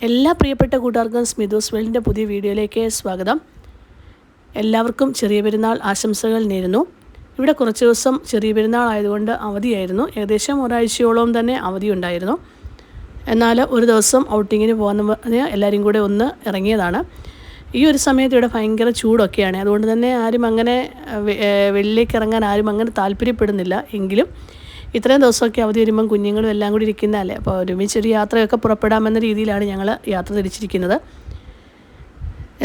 എല്ലാ പ്രിയപ്പെട്ട കൂട്ടുകാർക്കും സ്മിതൂസ് വേൾഡിൻ്റെ പുതിയ വീഡിയോയിലേക്ക് സ്വാഗതം. എല്ലാവർക്കും ചെറിയ പെരുന്നാൾ ആശംസകൾ നേരുന്നു. ഇവിടെ കുറച്ച് ദിവസം ചെറിയ പെരുന്നാൾ ആയതുകൊണ്ട് അവധിയായിരുന്നു. ഏകദേശം ഒരാഴ്ചയോളം തന്നെ അവധി ഉണ്ടായിരുന്നു. എന്നാൽ ഒരു ദിവസം ഔട്ടിങ്ങിന് പോകുന്ന എല്ലാവരും കൂടെ ഒന്ന് ഇറങ്ങിയതാണ്. ഈ ഒരു സമയത്ത് ഇവിടെ ഭയങ്കര ചൂടൊക്കെയാണ്. അതുകൊണ്ട് തന്നെ ആരും അങ്ങനെ വെളിയിലേക്ക് ഇറങ്ങാൻ ആരും അങ്ങനെ താല്പര്യപ്പെടുന്നില്ല. എങ്കിലും ഇത്രയും ദിവസമൊക്കെ അവധി വരുമ്പം കുഞ്ഞുങ്ങളും എല്ലാം കൂടി ഇരിക്കുന്നതല്ലേ, അപ്പോൾ ഒരുമിച്ചൊരു യാത്രയൊക്കെ പുറപ്പെടാമെന്ന രീതിയിലാണ് ഞങ്ങൾ യാത്ര തിരിച്ചിരിക്കുന്നത്.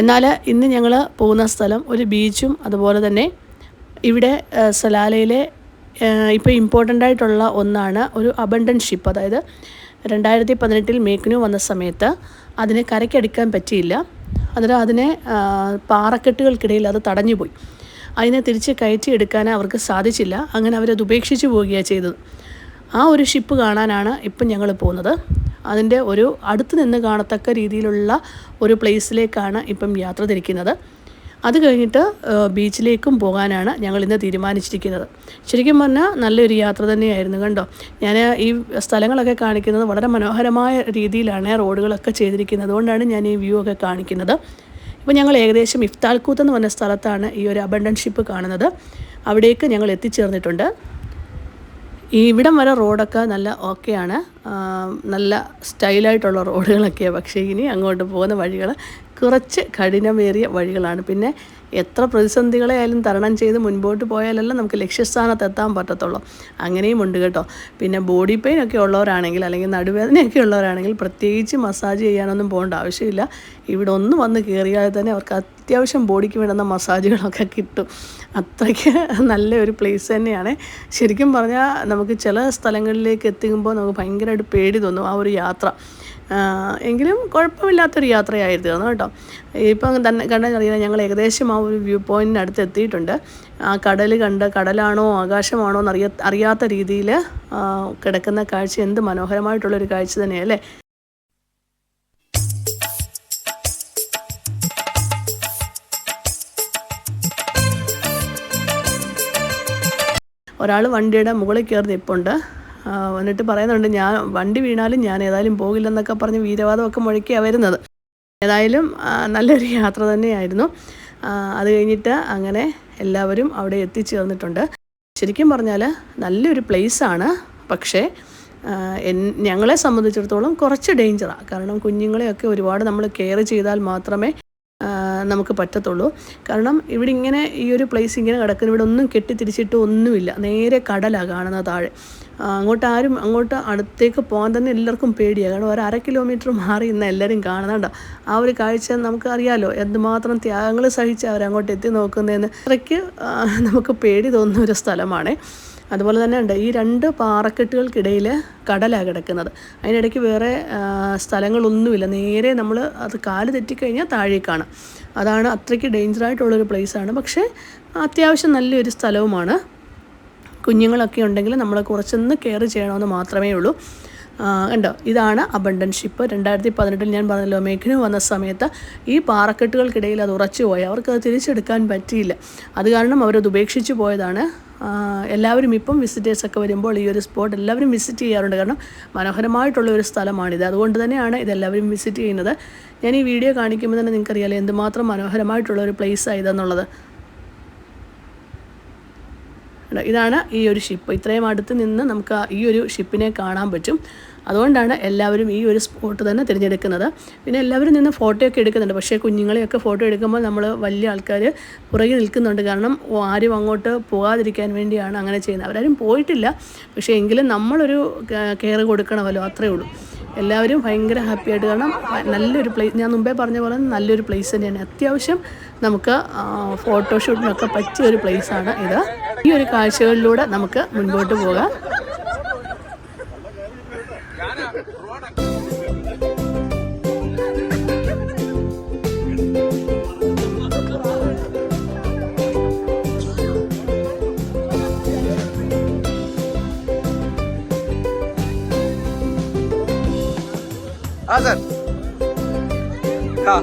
എന്നാൽ ഇന്ന് ഞങ്ങൾ പോകുന്ന സ്ഥലം ഒരു ബീച്ചും അതുപോലെ തന്നെ ഇവിടെ സലാലയിലെ ഇപ്പോൾ ഇമ്പോർട്ടൻ്റ് ആയിട്ടുള്ള ഒന്നാണ് ഒരു അബണ്ടൻസ് ഷിപ്പ്. അതായത് 2018 മേക്കിനു വന്ന സമയത്ത് അതിനെ കരയ്ക്കടിക്കാൻ പറ്റിയില്ല. അന്നേരം അതിനെ പാറക്കെട്ടുകൾക്കിടയിൽ അത് തടഞ്ഞുപോയി. അതിനെ തിരിച്ച് കയറ്റിയെടുക്കാൻ അവർക്ക് സാധിച്ചില്ല. അങ്ങനെ അവരത് ഉപേക്ഷിച്ച് പോവുകയാണ് ചെയ്തത്. ആ ഒരു ഷിപ്പ് കാണാനാണ് ഇപ്പം ഞങ്ങൾ പോകുന്നത്. അതിൻ്റെ ഒരു അടുത്ത് നിന്ന് കാണത്തക്ക രീതിയിലുള്ള ഒരു പ്ലേസിലേക്കാണ് ഇപ്പം യാത്ര തിരിക്കുന്നത്. അത് കഴിഞ്ഞിട്ട് ബീച്ചിലേക്കും പോകാനാണ് ഞങ്ങളിന്ന് തീരുമാനിച്ചിരിക്കുന്നത്. ശരിക്കും പറഞ്ഞാൽ നല്ലൊരു യാത്ര തന്നെയായിരുന്നു. കണ്ടോ, ഞാൻ ഈ സ്ഥലങ്ങളൊക്കെ കാണിക്കുന്നത് വളരെ മനോഹരമായ രീതിയിലാണ് റോഡുകളൊക്കെ ചെയ്തിരിക്കുന്നത്. അതുകൊണ്ടാണ് ഞാൻ ഈ വ്യൂ ഒക്കെ കാണിക്കുന്നത്. ഇപ്പോൾ ഞങ്ങൾ ഏകദേശം ഇഫ്താൽകൂത്ത് എന്ന് പറഞ്ഞ സ്ഥലത്താണ് ഈ ഒരു അബണ്ടൻസ് ഷിപ്പ് കാണുന്നത്. അവിടേക്ക് ഞങ്ങൾ എത്തിച്ചേർന്നിട്ടുണ്ട്. ഈ ഇവിടം വരെ റോഡൊക്കെ നല്ല ഓക്കെയാണ്, നല്ല സ്റ്റൈലായിട്ടുള്ള റോഡുകളൊക്കെയാണ്. പക്ഷേ ഇനി അങ്ങോട്ട് പോകുന്ന വഴികൾ കുറച്ച് കഠിനമേറിയ വഴികളാണ്. പിന്നെ എത്ര പ്രതിസന്ധികളെ ആയാലും തരണം ചെയ്ത് മുൻപോട്ട് പോയാലല്ല നമുക്ക് ലക്ഷ്യസ്ഥാനത്ത് എത്താൻ പറ്റത്തുള്ളൂ. അങ്ങനെയും ഉണ്ട് കേട്ടോ. പിന്നെ ബോഡി പെയിൻ ഒക്കെ ഉള്ളവരാണെങ്കിൽ അല്ലെങ്കിൽ നടുവേദനയൊക്കെ ഉള്ളവരാണെങ്കിൽ പ്രത്യേകിച്ച് മസാജ് ചെയ്യാനൊന്നും പോകേണ്ട ആവശ്യമില്ല. ഇവിടെ ഒന്ന് വന്ന് കയറിയാൽ തന്നെ അവർക്ക് അത്യാവശ്യം ബോഡിക്ക് വേണ്ടുന്ന മസാജുകളൊക്കെ കിട്ടും. അത്രയ്ക്ക് നല്ലൊരു പ്ലേസ് തന്നെയാണ്. ശരിക്കും പറഞ്ഞാൽ നമുക്ക് ചില സ്ഥലങ്ങളിലേക്ക് എത്തിക്കുമ്പോൾ നമുക്ക് ഭയങ്കരമായിട്ട് പേടി തോന്നും ആ ഒരു യാത്ര. എങ്കിലും കുഴപ്പമില്ലാത്തൊരു യാത്രയായിരുന്നു കേട്ടോ. ഇപ്പം തന്നെ കണ്ടറിയാം, ഞങ്ങൾ ഏകദേശം ആ ഒരു വ്യൂ പോയിൻറ്റിനടുത്ത് എത്തിയിട്ടുണ്ട്. ആ കടലാണോ ആകാശമാണോ അറിയാത്ത രീതിയിൽ കിടക്കുന്ന കാഴ്ച എന്ത് മനോഹരമായിട്ടുള്ളൊരു കാഴ്ച തന്നെയല്ലേ. ഒരാൾ വണ്ടിയുടെ മുകളിൽ കയറി നിൽപ്പുണ്ട്. എന്നിട്ട് പറയുന്നുണ്ട്, ഞാൻ വണ്ടി വീണാലും ഞാൻ ഏതായാലും പോകില്ലെന്നൊക്കെ പറഞ്ഞ് വീരവാദമൊക്കെ മുഴക്കിയാണ് വരുന്നത്. ഏതായാലും നല്ലൊരു യാത്ര തന്നെയായിരുന്നു. അത് കഴിഞ്ഞിട്ട് അങ്ങനെ എല്ലാവരും അവിടെ എത്തിച്ചേർന്നിട്ടുണ്ട്. ശരിക്കും പറഞ്ഞാൽ നല്ലൊരു പ്ലേസാണ്. പക്ഷേ ഞങ്ങളെ സംബന്ധിച്ചിടത്തോളം കുറച്ച് ഡേഞ്ചറാണ്. കാരണം കുഞ്ഞുങ്ങളെയൊക്കെ ഒരുപാട് നമ്മൾ കെയർ ചെയ്താൽ മാത്രമേ നമുക്ക് പറ്റത്തുള്ളൂ. കാരണം ഇവിടെ ഇങ്ങനെ ഈ ഒരു പ്ലേസ് ഇങ്ങനെ കിടക്കുന്ന, ഇവിടെ ഒന്നും കെട്ടിത്തിരിച്ചിട്ട് ഒന്നുമില്ല. നേരെ കടലാണ് കാണുന്നത് താഴെ. അങ്ങോട്ട് അടുത്തേക്ക് പോകാൻ തന്നെ എല്ലാവർക്കും പേടിയാണ്. കാരണം ഒരു 1/2 കിലോമീറ്റർ മാറി ഇന്ന് എല്ലാവരും കാണുന്നുണ്ടോ. ആ ഒരു കാഴ്ച നമുക്കറിയാമല്ലോ, എന്തുമാത്രം ത്യാഗങ്ങൾ സഹിച്ച് അവരങ്ങോട്ട് എത്തി നോക്കുന്നതെന്ന്. അത്രയ്ക്ക് നമുക്ക് പേടി തോന്നുന്ന ഒരു സ്ഥലമാണ്. അതുപോലെ തന്നെ ഉണ്ട് ഈ 2 പാറക്കെട്ടുകൾക്കിടയിൽ കടലാണ് കിടക്കുന്നത്. അതിനിടയ്ക്ക് വേറെ സ്ഥലങ്ങളൊന്നുമില്ല. നേരെ നമ്മൾ അത് കാല് തെറ്റിക്കഴിഞ്ഞാൽ താഴേക്കാണ്. അതാണ് അത്രയ്ക്ക് ഡേഞ്ചറായിട്ടുള്ളൊരു പ്ലേസാണ്. പക്ഷേ അത്യാവശ്യം നല്ലൊരു സ്ഥലവുമാണ്. കുഞ്ഞുങ്ങളൊക്കെ ഉണ്ടെങ്കിൽ നമ്മൾ കുറച്ചൊന്ന് കെയർ ചെയ്യണമെന്ന് മാത്രമേ ഉള്ളൂ. കണ്ടോ, ഇതാണ് അബണ്ടൻസ് ഷിപ്പ്. 2018 ഞാൻ പറഞ്ഞല്ലോ, മേഘിന് വന്ന സമയത്ത് ഈ പാറക്കെട്ടുകൾക്കിടയിൽ അത് ഉറച്ചു പോയി. അവർക്കത് തിരിച്ചെടുക്കാൻ പറ്റിയില്ല. അത് കാരണം അവരത് ഉപേക്ഷിച്ച് പോയതാണ്. എല്ലാവരും ഇപ്പം വിസിറ്റേഴ്സൊക്കെ വരുമ്പോൾ ഈ ഒരു സ്പോട്ട് എല്ലാവരും വിസിറ്റ് ചെയ്യാറുണ്ട്. കാരണം മനോഹരമായിട്ടുള്ള ഒരു സ്ഥലമാണിത്. അതുകൊണ്ട് തന്നെയാണ് ഇതെല്ലാവരും വിസിറ്റ് ചെയ്യുന്നത്. ഞാൻ ഈ വീഡിയോ കാണിക്കുമ്പോൾ തന്നെ നിങ്ങൾക്കറിയാലോ എന്തുമാത്രം മനോഹരമായിട്ടുള്ള ഒരു പ്ലേസാണ് ഇതെന്നുള്ളത്. ഇതാണ് ഈ ഒരു ഷിപ്പ്. ഇത്രയും അടുത്ത് നിന്ന് നമുക്ക് ഈ ഒരു ഷിപ്പിനെ കാണാൻ പറ്റും. അതുകൊണ്ടാണ് എല്ലാവരും ഈ ഒരു സ്പോട്ട് തന്നെ തിരഞ്ഞെടുക്കുന്നത്. പിന്നെ എല്ലാവരും നിന്ന് ഫോട്ടോയൊക്കെ എടുക്കുന്നുണ്ട്. പക്ഷേ കുഞ്ഞുങ്ങളെയൊക്കെ ഫോട്ടോ എടുക്കുമ്പോൾ നമ്മൾ വലിയ ആൾക്കാർ പുറകെ നിൽക്കുന്നുണ്ട്. കാരണം ആരും അങ്ങോട്ട് പോകാതിരിക്കാൻ വേണ്ടിയാണ് അങ്ങനെ ചെയ്യുന്നത്. അവരാരും പോയിട്ടില്ല, പക്ഷേ എങ്കിലും നമ്മളൊരു കെയർ കൊടുക്കണമല്ലോ, അത്രയേ ഉള്ളൂ. എല്ലാവരും ഭയങ്കര ഹാപ്പി ആയിട്ട്, കാരണം നല്ലൊരു പ്ലേസ്, ഞാൻ മുമ്പേ പറഞ്ഞ പോലെ നല്ലൊരു പ്ലേസ് തന്നെയാണ്. അത്യാവശ്യം നമുക്ക് ഫോട്ടോഷൂട്ടിനൊക്കെ പറ്റിയ ഒരു പ്ലേസാണ് ഇത്. ഈ ഒരു കാഴ്ചകളിലൂടെ നമുക്ക് മുൻപോട്ട് പോകാം. सर हाँ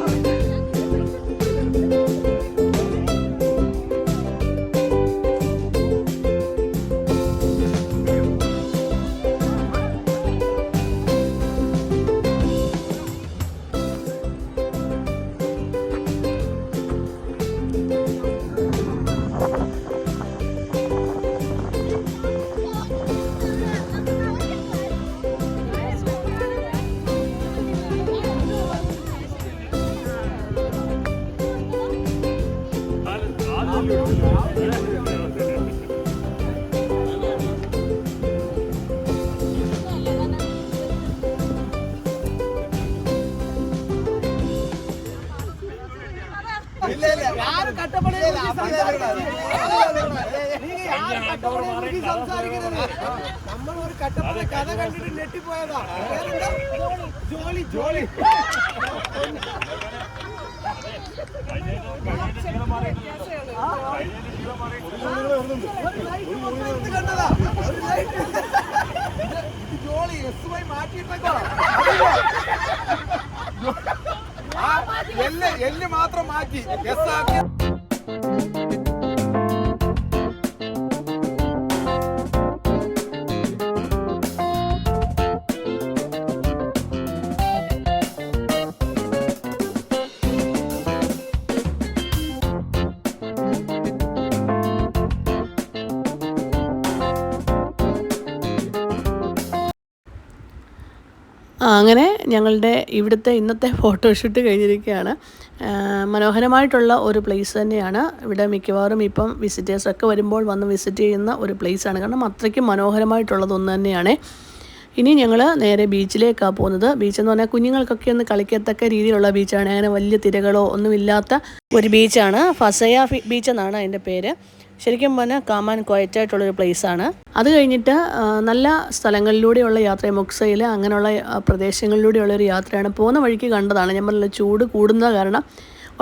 നമ്മളൊരു കട്ടപ്പന കഥ കണ്ടിട്ട് ഞെട്ടിപ്പോയതാ. ജോളി ജോളി ജോളി എസുമായി മാറ്റിയിട്ടേക്കോ. എല്ല് മാത്രം മാറ്റി എസ് ആക്കി. അങ്ങനെ ഞങ്ങളുടെ ഇവിടുത്തെ ഇന്നത്തെ ഫോട്ടോഷൂട്ട് കഴിഞ്ഞിരിക്കുകയാണ്. മനോഹരമായിട്ടുള്ള ഒരു പ്ലേസ് തന്നെയാണ്. ഇവിടെ മിക്കവാറും ഇപ്പം വിസിറ്റേഴ്സൊക്കെ വരുമ്പോൾ വന്ന് വിസിറ്റ് ചെയ്യുന്ന ഒരു പ്ലേസാണ്. കാരണം അത്രയ്ക്കും മനോഹരമായിട്ടുള്ളത് ഒന്ന് തന്നെയാണ്. ഇനി ഞങ്ങൾ നേരെ ബീച്ചിലേക്കാണ് പോകുന്നത്. ബീച്ചെന്ന് പറഞ്ഞാൽ കുഞ്ഞുങ്ങൾക്കൊക്കെ ഒന്ന് കളിക്കത്തക്ക രീതിയിലുള്ള ബീച്ചാണ്. അങ്ങനെ വലിയ തിരകളോ ഒന്നുമില്ലാത്ത ഒരു ബീച്ചാണ്. ഫസയ ബീച്ച് എന്നാണ് അതിൻ്റെ പേര്. ശരിക്കും പറഞ്ഞാൽ കാം ആൻഡ് ക്വയറ്റായിട്ടുള്ളൊരു പ്ലേസാണ്. അത് കഴിഞ്ഞിട്ട് നല്ല സ്ഥലങ്ങളിലൂടെയുള്ള യാത്ര, മുക്സയിൽ അങ്ങനെയുള്ള പ്രദേശങ്ങളിലൂടെയുള്ളൊരു യാത്രയാണ്. പോകുന്ന വഴിക്ക് കണ്ടതാണ്. ഞാൻ പറഞ്ഞില്ല, ചൂട് കൂടുന്ന കാരണം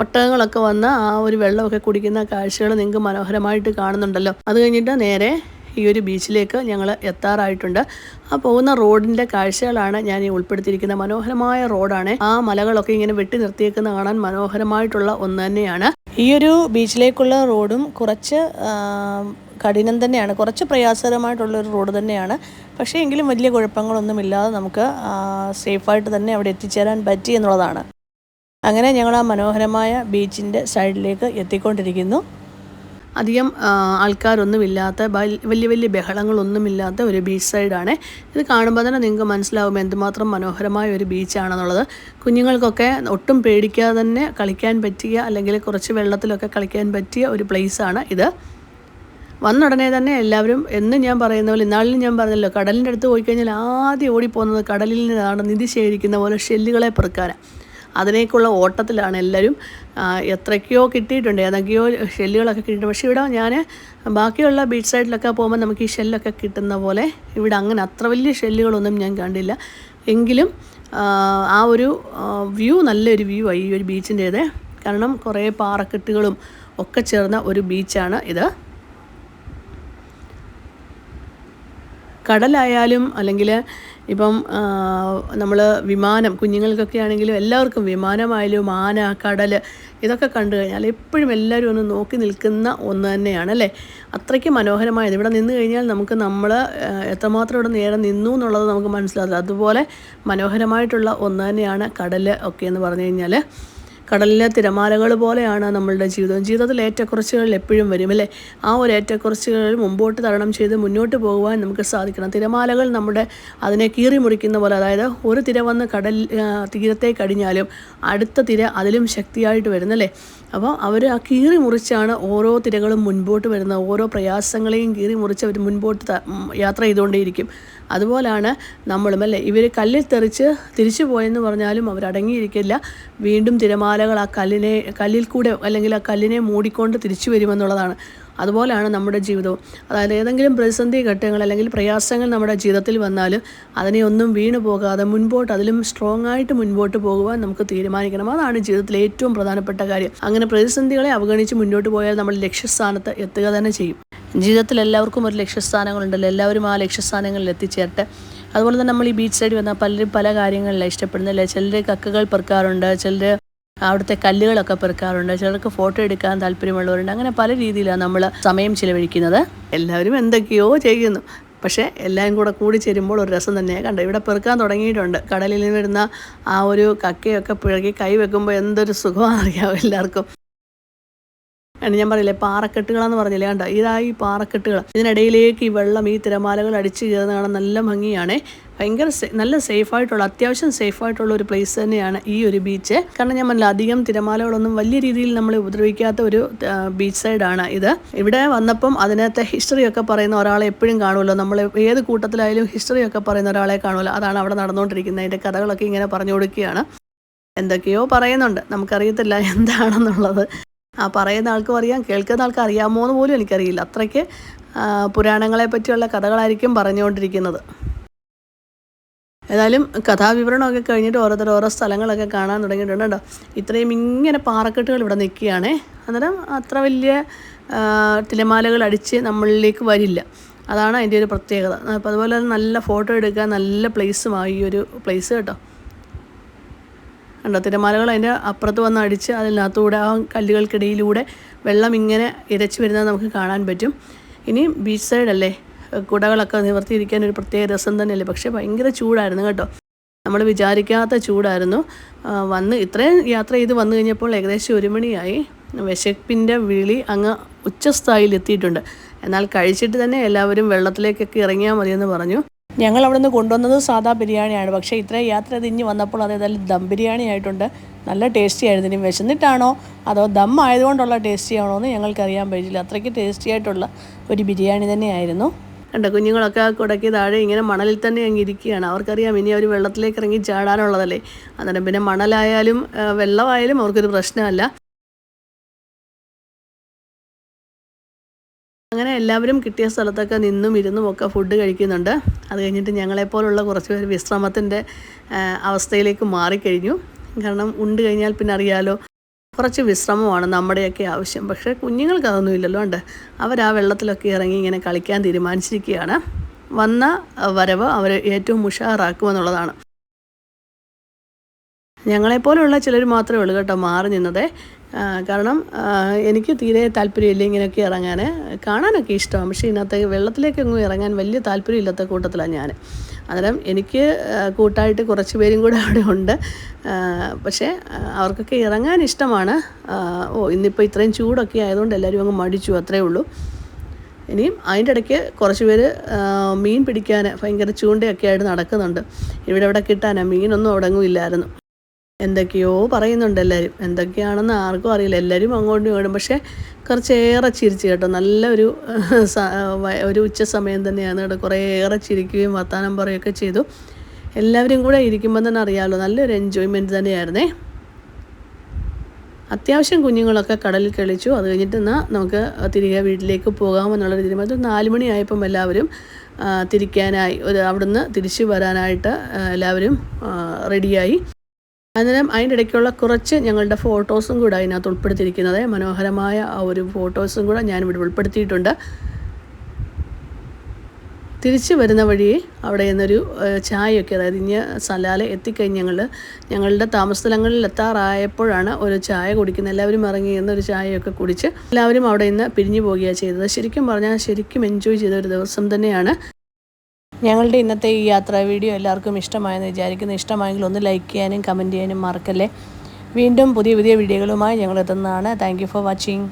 ഒട്ടകങ്ങളൊക്കെ വന്ന് ആ ഒരു വെള്ളമൊക്കെ കുടിക്കുന്ന കാഴ്ചകൾ നിങ്ങൾക്ക് മനോഹരമായിട്ട് കാണുന്നുണ്ടല്ലോ. അത് കഴിഞ്ഞിട്ട് നേരെ ഈ ഒരു ബീച്ചിലേക്ക് ഞങ്ങൾ എത്താറായിട്ടുണ്ട്. ആ പോകുന്ന റോഡിൻ്റെ കാഴ്ചകളാണ് ഞാൻ ഈ ഉൾപ്പെടുത്തിയിരിക്കുന്നത്. മനോഹരമായ റോഡാണ്. ആ മലകളൊക്കെ ഇങ്ങനെ വെട്ടി നിർത്തിയേക്കുന്ന കാണാൻ മനോഹരമായിട്ടുള്ള ഒന്ന് തന്നെയാണ്. ഈ ഒരു ബീച്ചിലേക്കുള്ള റോഡും കുറച്ച് കഠിനം തന്നെയാണ്, കുറച്ച് പ്രയാസകരമായിട്ടുള്ളൊരു റോഡ് തന്നെയാണ്. പക്ഷേ എങ്കിലും വലിയ കുഴപ്പങ്ങളൊന്നുമില്ലാതെ നമുക്ക് സേഫായിട്ട് തന്നെ അവിടെ എത്തിച്ചേരാൻ പറ്റി എന്നുള്ളതാണ്. അങ്ങനെ ഞങ്ങൾ ആ മനോഹരമായ ബീച്ചിൻ്റെ സൈഡിലേക്ക് എത്തിക്കൊണ്ടിരിക്കുന്നു. അധികം ആൾക്കാരൊന്നുമില്ലാത്ത, വലിയ വലിയ ബഹളങ്ങളൊന്നുമില്ലാത്ത ഒരു ബീച്ച് സൈഡാണ്. ഇത് കാണുമ്പോൾ തന്നെ നിങ്ങൾക്ക് മനസ്സിലാവും എന്തുമാത്രം മനോഹരമായ ഒരു ബീച്ചാണെന്നുള്ളത്. കുഞ്ഞുങ്ങൾക്കൊക്കെ ഒട്ടും പേടിക്കാതെ തന്നെ കളിക്കാൻ പറ്റിയ, അല്ലെങ്കിൽ കുറച്ച് വെള്ളത്തിലൊക്കെ കളിക്കാൻ പറ്റിയ ഒരു പ്ലേസാണ് ഇത്. വന്നുടനെ തന്നെ എല്ലാവരും, എന്ന് ഞാൻ പറയുന്ന പോലെ, ഇന്നാളിലും ഞാൻ പറഞ്ഞല്ലോ, കടലിൻ്റെ അടുത്ത് പോയി കഴിഞ്ഞാൽ ആദ്യം ഓടിപ്പോകുന്നത് കടലിൽ നിന്നാണ് നിധി ശേഖരിക്കുന്ന പോലെ ഷെല്ലുകളെ പെറുക്കാനാണ്. അതിനേക്കുള്ള ഓട്ടത്തിലാണ് എല്ലാവരും. എത്രയ്ക്കോ കിട്ടിയിട്ടുണ്ട്, ഏതൊക്കെയോ ഷെല്ലുകളൊക്കെ കിട്ടിയിട്ടുണ്ട്. പക്ഷേ ഇവിടെ ഞാൻ ബാക്കിയുള്ള ബീച്ച് സൈഡിലൊക്കെ പോകുമ്പോൾ നമുക്ക് ഈ ഷെല്ലൊക്കെ കിട്ടുന്ന പോലെ ഇവിടെ അങ്ങനെ അത്ര വലിയ ഷെല്ലുകളൊന്നും ഞാൻ കണ്ടില്ല. എങ്കിലും ആ ഒരു വ്യൂ നല്ലൊരു വ്യൂ ആയി ഈ ഒരു ബീച്ചിൻ്റേത്. കാരണം കുറേ പാറക്കെട്ടുകളും ഒക്കെ ചേർന്ന ഒരു ബീച്ചാണ് ഇത്. കടലായാലും അല്ലെങ്കിൽ ഇപ്പം നമ്മൾ വിമാനം, കുഞ്ഞുങ്ങൾക്കൊക്കെ ആണെങ്കിലും എല്ലാവർക്കും വിമാനമായാലും ആന, കടൽ, ഇതൊക്കെ കണ്ടു കഴിഞ്ഞാൽ എപ്പോഴും എല്ലാവരും ഒന്ന് നോക്കി നിൽക്കുന്ന ഒന്ന് തന്നെയാണ് അല്ലേ. അത്രയ്ക്ക് മനോഹരമായത്. ഇവിടെ നിന്ന് കഴിഞ്ഞാൽ നമുക്ക് നമ്മൾ എത്രമാത്രം ഇവിടെ നേരം നിന്നു എന്നുള്ളത് നമുക്ക് മനസ്സിലാകില്ല. അതുപോലെ മനോഹരമായിട്ടുള്ള ഒന്ന് തന്നെയാണ് കടൽ ഒക്കെ എന്ന് പറഞ്ഞു കഴിഞ്ഞാൽ. കടലിലെ തിരമാലകൾ പോലെയാണ് നമ്മളുടെ ജീവിതത്തിൽ ഏറ്റക്കുറച്ചുകൾ എപ്പോഴും വരും അല്ലേ. ആ ഒരു ഏറ്റക്കുറച്ചുകൾ മുമ്പോട്ട് തരണം ചെയ്ത് മുന്നോട്ട് പോകുവാൻ നമുക്ക് സാധിക്കണം. തിരമാലകൾ അതിനെ കീറി മുറിക്കുന്ന പോലെ, അതായത് ഒരു തിര വന്ന് തീരത്തേക്ക് അടിഞ്ഞാലും അടുത്ത തിര അതിലും ശക്തിയായിട്ട് വരുന്നല്ലേ. അപ്പോൾ അവർ ആ കീറി മുറിച്ചാണ് ഓരോ തിരകളും മുൻപോട്ട് വരുന്നത്. ഓരോ പ്രയാസങ്ങളെയും കീറി മുറിച്ച് അവർ മുൻപോട്ട് യാത്ര ചെയ്തുകൊണ്ടേയിരിക്കും. അതുപോലാണ് നമ്മളും അല്ലേ. ഇവർ കല്ലിൽ തെറിച്ച് തിരിച്ചു പോയെന്ന് പറഞ്ഞാലും അവരടങ്ങിയിരിക്കില്ല. വീണ്ടും തിരമാലകൾ ആ കല്ലിൽ കൂടെ അല്ലെങ്കിൽ ആ കല്ലിനെ മൂടിക്കൊണ്ട് തിരിച്ചു വരുമെന്നുള്ളതാണ്. അതുപോലെയാണ് നമ്മുടെ ജീവിതവും. അതായത് ഏതെങ്കിലും പ്രതിസന്ധി ഘട്ടങ്ങൾ അല്ലെങ്കിൽ പ്രയാസങ്ങൾ നമ്മുടെ ജീവിതത്തിൽ വന്നാലും അതിനെ ഒന്നും വീണു പോകാതെ മുൻപോട്ട്, അതിലും സ്ട്രോങ് ആയിട്ട് മുൻപോട്ട് പോകുവാൻ നമുക്ക് തീരുമാനിക്കണം. അതാണ് ജീവിതത്തിലെ ഏറ്റവും പ്രധാനപ്പെട്ട കാര്യം. അങ്ങനെ പ്രതിസന്ധികളെ അവഗണിച്ച് മുന്നോട്ട് പോയാൽ നമ്മൾ ലക്ഷ്യസ്ഥാനത്ത് എത്തുക തന്നെ ചെയ്യും. ജീവിതത്തിൽ എല്ലാവർക്കും ഒരു ലക്ഷ്യസ്ഥാനങ്ങളുണ്ടല്ലോ. എല്ലാവരും ആ ലക്ഷ്യസ്ഥാനങ്ങളിൽ എത്തിച്ചേരട്ടെ. അതുപോലെ തന്നെ നമ്മൾ ഈ ബീച്ച് സൈഡിൽ വന്നാൽ പലരും പല കാര്യങ്ങളിലാണ് ഇഷ്ടപ്പെടുന്നില്ലേ. ചിലർ കക്കകൾ പെറുക്കാറുണ്ട്, ചിലർ അവിടുത്തെ കല്ലുകളൊക്കെ പെറുക്കാറുണ്ട്, ചിലർക്ക് ഫോട്ടോ എടുക്കാൻ താല്പര്യമുള്ളവരുണ്ട്. അങ്ങനെ പല രീതിയിലാണ് നമ്മൾ സമയം ചിലവഴിക്കുന്നത്. എല്ലാവരും എന്തൊക്കെയോ ചെയ്യുന്നു, പക്ഷേ എല്ലാം കൂടി ചേരുമ്പോൾ ഒരു രസം തന്നെയാണ്. കണ്ടോ, ഇവിടെ പെറുക്കാൻ തുടങ്ങിയിട്ടുണ്ട്. കടലിൽ വരുന്ന ആ ഒരു കക്കയൊക്കെ പിഴകി കൈ വെക്കുമ്പോൾ എന്തൊരു സുഖമാണെന്നറിയാവും എല്ലാവർക്കും. ഞാൻ പറയില്ലേ, പാറക്കെട്ടുകളെന്ന് പറഞ്ഞില്ലേ, കണ്ടോ, ഇതായി പാറക്കെട്ടുകൾ. ഇതിനിടയിലേക്ക് ഈ വെള്ളം, ഈ തിരമാലകൾ അടിച്ചു കയറുന്ന കാണാൻ നല്ല ഭംഗിയാണ്. ഭയങ്കര നല്ല സേഫായിട്ടുള്ള, അത്യാവശ്യം സേഫായിട്ടുള്ള ഒരു പ്ലേസ് തന്നെയാണ് ഈ ഒരു ബീച്ച്. കാരണം ഞാൻ പറഞ്ഞില്ല, അധികം തിരമാലകളൊന്നും വലിയ രീതിയിൽ നമ്മളെ ഉപദ്രവിക്കാത്ത ഒരു ബീച്ച് സൈഡാണ് ഇത്. ഇവിടെ വന്നപ്പം അതിനകത്തെ ഹിസ്റ്ററിയൊക്കെ പറയുന്ന ഒരാളെ എപ്പോഴും കാണുമല്ലോ. നമ്മൾ ഏത് കൂട്ടത്തിലായാലും ഹിസ്റ്ററിയൊക്കെ പറയുന്ന ഒരാളെ കാണുമല്ലോ. അതാണ് അവിടെ നടന്നുകൊണ്ടിരിക്കുന്നത്. അതിൻ്റെ കഥകളൊക്കെ ഇങ്ങനെ പറഞ്ഞു കൊടുക്കുകയാണ്. എന്തൊക്കെയോ പറയുന്നുണ്ട്, നമുക്കറിയത്തില്ല എന്താണെന്നുള്ളത്. ആ പറയുന്ന ആൾക്കും അറിയാം, കേൾക്കുന്ന ആൾക്ക് അറിയാമോ എന്ന് പോലും എനിക്കറിയില്ല. അത്രയ്ക്ക് പുരാണങ്ങളെ പറ്റിയുള്ള കഥകളായിരിക്കും പറഞ്ഞുകൊണ്ടിരിക്കുന്നത്. ഏതായാലും കഥാവിവരണമൊക്കെ കഴിഞ്ഞിട്ട് ഓരോ സ്ഥലങ്ങളൊക്കെ കാണാൻ തുടങ്ങിയിട്ടുണ്ട് കേട്ടോ. ഇത്രയും ഇങ്ങനെ പാറക്കെട്ടുകൾ ഇവിടെ നിൽക്കുകയാണേ. അന്നേരം അത്ര വലിയ തിരമാലകൾ അടിച്ച് നമ്മളിലേക്ക് വരില്ല. അതാണ് അതിൻ്റെ ഒരു പ്രത്യേകത. അപ്പോൾ അതുപോലെ നല്ല ഫോട്ടോ എടുക്കാൻ നല്ല പ്ലേസുമായി ഈ ഒരു പ്ലേസ് കേട്ടോ. കണ്ടോ, തിരമാലകൾ അതിൻ്റെ അപ്പുറത്ത് വന്ന് അടിച്ച് അതിനകത്തൂടെ ആ കല്ലുകൾക്കിടയിലൂടെ വെള്ളം ഇങ്ങനെ ഇരച്ച് വരുന്നത് നമുക്ക് കാണാൻ പറ്റും. ഇനി ബീച്ച് സൈഡല്ലേ, കുടകളൊക്കെ നിവർത്തിയിരിക്കാൻ ഒരു പ്രത്യേക രസം തന്നെയല്ലേ. പക്ഷേ ഭയങ്കര ചൂടായിരുന്നു കേട്ടോ. നമ്മൾ വിചാരിക്കാത്ത ചൂടായിരുന്നു. ഇത്രയും യാത്ര ചെയ്ത് വന്നു കഴിഞ്ഞപ്പോൾ ഏകദേശം 1 മണിയായി. വിശപ്പിൻ്റെ വിളി അങ്ങ് ഉച്ചസ്ഥായിയിൽ എത്തിയിട്ടുണ്ട്. എന്നാൽ കഴിച്ചിട്ട് തന്നെ എല്ലാവരും വെള്ളത്തിലേക്കൊക്കെ ഇറങ്ങിയാൽ മതിയെന്ന് പറഞ്ഞു. ഞങ്ങൾ അവിടെ നിന്ന് കൊണ്ടുവന്നത് സാധാ ബിരിയാണിയാണ്. പക്ഷേ ഇത്രയും യാത്ര തിരിഞ്ഞ് വന്നപ്പോൾ അതേതായാലും ദം ബിരിയാണി ആയിട്ടുണ്ട്. നല്ല ടേസ്റ്റി ആയിരുന്നു. ഇനി വിശന്നിട്ടാണോ അതോ ദം ആയതുകൊണ്ടുള്ള ടേസ്റ്റി ആണോ എന്ന് ഞങ്ങൾക്കറിയാൻ പറ്റില്ല. അത്രയ്ക്ക് ടേസ്റ്റി ആയിട്ടുള്ള ഒരു ബിരിയാണി തന്നെയായിരുന്നു. കണ്ടോ, കുഞ്ഞുങ്ങളൊക്കെ കുടയ്ക്ക് താഴെ ഇങ്ങനെ മണലിൽ തന്നെ അങ്ങ് ഇരിക്കുകയാണ്. അവർക്കറിയാം ഇനി അവർ വെള്ളത്തിലേക്ക് ഇറങ്ങി ചാടാനുള്ളതല്ലേ. അന്നേരം പിന്നെ മണലായാലും വെള്ളമായാലും അവർക്കൊരു പ്രശ്നമല്ല. അങ്ങനെ എല്ലാവരും കിട്ടിയ സ്ഥലത്തൊക്കെ നിന്നും ഇരുന്നും ഒക്കെ ഫുഡ് കഴിക്കുന്നുണ്ട്. അത് കഴിഞ്ഞിട്ട് ഞങ്ങളെപ്പോലുള്ള കുറച്ച് പേര് വിശ്രമത്തിൻ്റെ അവസ്ഥയിലേക്ക് മാറിക്കഴിഞ്ഞു. കാരണം ഉണ്ട് കഴിഞ്ഞാൽ പിന്നെ അറിയാലോ, കുറച്ച് വിശ്രമമാണ് നമ്മുടെയൊക്കെ ആവശ്യം. പക്ഷേ കുഞ്ഞുങ്ങൾക്ക് അതൊന്നും ഇല്ലല്ലോ. ഉണ്ട്, അവർ ആ വെള്ളത്തിലൊക്കെ ഇറങ്ങി ഇങ്ങനെ കളിക്കാൻ തീരുമാനിച്ചിരിക്കുകയാണ്. വന്ന വരവ് അവർ ഏറ്റവും ഉഷാറാക്കുമെന്നുള്ളതാണ്. ഞങ്ങളെപ്പോലുള്ള ചിലർ മാത്രമേ ഉള്ളൂ കേട്ടോ മാറി നിന്നത്. കാരണം എനിക്ക് തീരെ താല്പര്യമില്ല ഇങ്ങനെയൊക്കെ ഇറങ്ങാൻ. കാണാനൊക്കെ ഇഷ്ടമാണ്, പക്ഷേ ഇതിനകത്ത് വെള്ളത്തിലേക്കൊന്നും ഇറങ്ങാൻ വലിയ താല്പര്യമില്ലാത്ത കൂട്ടത്തിലാണ് ഞാൻ. അന്നേരം എനിക്ക് കൂട്ടായിട്ട് കുറച്ച് പേരും കൂടെ അവിടെ ഉണ്ട്. പക്ഷേ അവർക്കൊക്കെ ഇറങ്ങാൻ ഇഷ്ടമാണ്. ഇന്നിപ്പോൾ ഇത്രയും ചൂടൊക്കെ ആയതുകൊണ്ട് എല്ലാവരും അങ്ങ് മടിച്ചു, അത്രയേ ഉള്ളൂ. ഇനിയും അതിൻ്റെ ഇടയ്ക്ക് കുറച്ച് പേര് മീൻ പിടിക്കാൻ ഭയങ്കര ചൂണ്ടയൊക്കെ ആയിട്ട് നടക്കുന്നുണ്ട്. ഇവിടെ കിട്ടാനാണ്, മീനൊന്നും അവിടെ ഒന്നും ഇല്ലായിരുന്നു. എന്തൊക്കെയോ പറയുന്നുണ്ട് എല്ലാവരും, എന്തൊക്കെയാണെന്ന് ആർക്കും അറിയില്ല. എല്ലാവരും അങ്ങോട്ടും ഇങ്ങോട്ടും. പക്ഷേ കുറച്ചേറെ ചിരിച്ചു കേട്ടോ. നല്ല ഒരു ഉച്ച സമയം തന്നെയാണ് കേട്ടോ. കുറേയേറെ ചിരിക്കുകയും വർത്താനം പറയുകയൊക്കെ ചെയ്തു. എല്ലാവരും കൂടെ ഇരിക്കുമ്പോൾ തന്നെ അറിയാമല്ലോ, നല്ലൊരു എൻജോയ്മെൻറ്റ് തന്നെയായിരുന്നേ. അത്യാവശ്യം കുഞ്ഞുങ്ങളൊക്കെ കടലിൽ കളിച്ചു. അത് കഴിഞ്ഞിട്ട് നമുക്ക് തിരികെ വീട്ടിലേക്ക് പോകാമെന്നുള്ളൊരു തീരുമാനം. 4 മണിയായപ്പം എല്ലാവരും തിരിക്കാനായി, അവിടുന്ന് തിരിച്ചു വരാനായിട്ട് എല്ലാവരും റെഡിയായി. അന്നേരം അതിൻ്റെ ഇടയ്ക്കുള്ള കുറച്ച് ഞങ്ങളുടെ ഫോട്ടോസും കൂടെ അതിനകത്ത് ഉൾപ്പെടുത്തിയിരിക്കുന്നത്. മനോഹരമായ ആ ഒരു ഫോട്ടോസും കൂടെ ഞാനിവിടെ ഉൾപ്പെടുത്തിയിട്ടുണ്ട്. തിരിച്ച് വരുന്ന വഴി അവിടെ നിന്നൊരു ചായയൊക്കെ, അതായത് ഇഞ്ഞ് സലാല എത്തിക്കഴിഞ്ഞ് ഞങ്ങളുടെ താമസ സ്ഥലങ്ങളിൽ എത്താറായപ്പോഴാണ് ഒരു ചായ കുടിക്കുന്നത്. എല്ലാവരും ഇറങ്ങി എന്നൊരു ചായയൊക്കെ കുടിച്ച് എല്ലാവരും അവിടെ നിന്ന് പിരിഞ്ഞു പോവുകയാണ് ചെയ്തത്. ശരിക്കും പറഞ്ഞാൽ ശരിക്കും എൻജോയ് ചെയ്ത ഒരു ദിവസം തന്നെയാണ്. ഞങ്ങളുടെ ഇന്നത്തെ ഈ യാത്രാ വീഡിയോ എല്ലാവർക്കും ഇഷ്ടമായെന്ന് വിചാരിക്കുന്നു. ഇഷ്ടമായെങ്കിൽ ഒന്ന് ലൈക്ക് ചെയ്യാനും കമൻറ്റ് ചെയ്യാനും മറക്കല്ലേ. വീണ്ടും പുതിയ വീഡിയോകളുമായി ഞങ്ങൾ എത്തുന്നതാണ്. Thank you for watching.